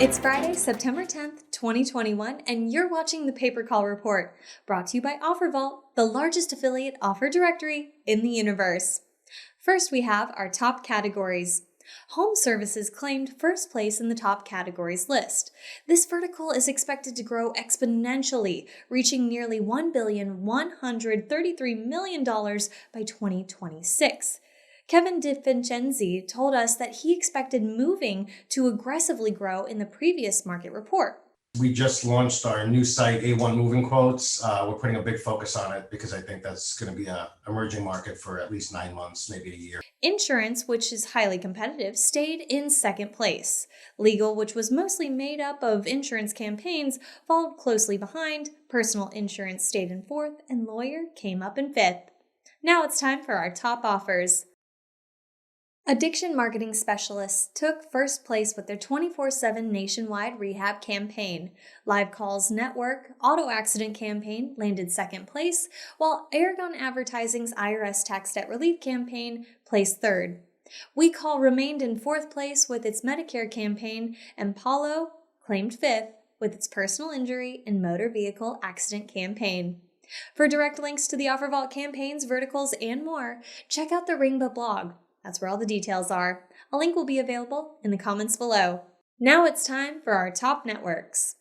It's Friday, September 10th, 2021, and you're watching the Paper Call Report, brought to you by OfferVault, the largest affiliate offer directory in the universe. First, we have our top categories. Home services claimed first place in the top categories list. This vertical is expected to grow exponentially, reaching nearly $1,133 million by 2026. Kevin DeVincenzi told us that he expected moving to aggressively grow in the previous market report. We just launched our new site, A1 Moving Quotes. We're putting a big focus on it because I think that's going to be an emerging market for at least 9 months, maybe a year. Insurance, which is highly competitive, stayed in second place. Legal, which was mostly made up of insurance campaigns, followed closely behind. Personal insurance stayed in fourth, and lawyer came up in fifth. Now it's time for our top offers. Addiction marketing specialists took first place with their 24/7 nationwide rehab campaign. Live Calls Network auto accident campaign landed second place, while Aragon Advertising's IRS tax debt relief campaign placed third. We Call remained in fourth place with its Medicare campaign, and Paulo claimed fifth with its personal injury and motor vehicle accident campaign. For direct links to the OfferVault campaigns, verticals, and more, check out the Ringba blog. That's where all the details are. A link will be available in the comments below. Now it's time for our top networks.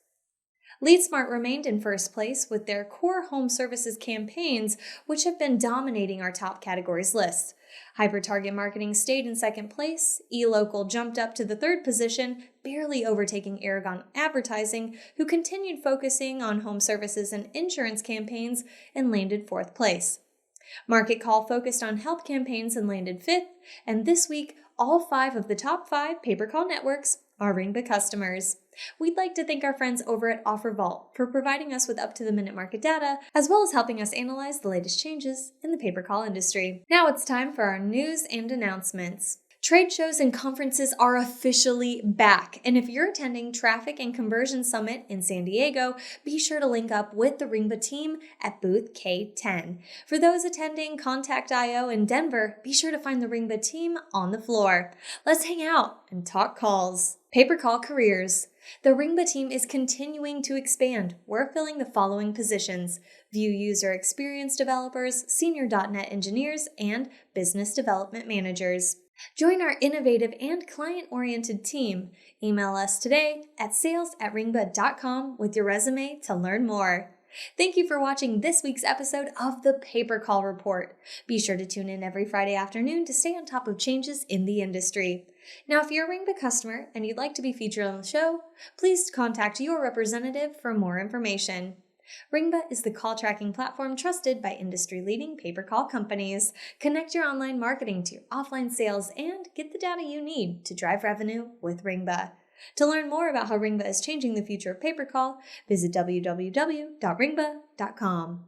LeadSmart remained in first place with their core home services campaigns, which have been dominating our top categories lists. Hyper-target marketing stayed in second place. eLocal jumped up to the third position, barely overtaking Aragon Advertising, who continued focusing on home services and insurance campaigns and landed fourth place. Market Call focused on health campaigns and landed fifth, and this week, all 5 of the top 5 Paper Call networks are Ringba customers. We'd like to thank our friends over at OfferVault for providing us with up-to-the-minute market data, as well as helping us analyze the latest changes in the paper call industry. Now it's time for our news and announcements. Trade shows and conferences are officially back, and if you're attending Traffic and Conversion Summit in San Diego, be sure to link up with the Ringba team at booth K10. For those attending Contact I/O in Denver, be sure to find the Ringba team on the floor. Let's hang out and talk calls. Paper Call careers. The Ringba team is continuing to expand. We're filling the following positions: View User Experience Developers, Senior .NET Engineers, and Business Development Managers. Join our innovative and client-oriented team. Email us today at sales@ringba.com with your resume to learn more. Thank you for watching this week's episode of the Paper Call Report. Be sure to tune in every Friday afternoon to stay on top of changes in the industry. Now, if you're a Ringba customer and you'd like to be featured on the show, please contact your representative for more information. Ringba is the call tracking platform trusted by industry-leading paper call companies. Connect your online marketing to your offline sales and get the data you need to drive revenue with Ringba. To learn more about how Ringba is changing the future of paper call, visit www.ringba.com.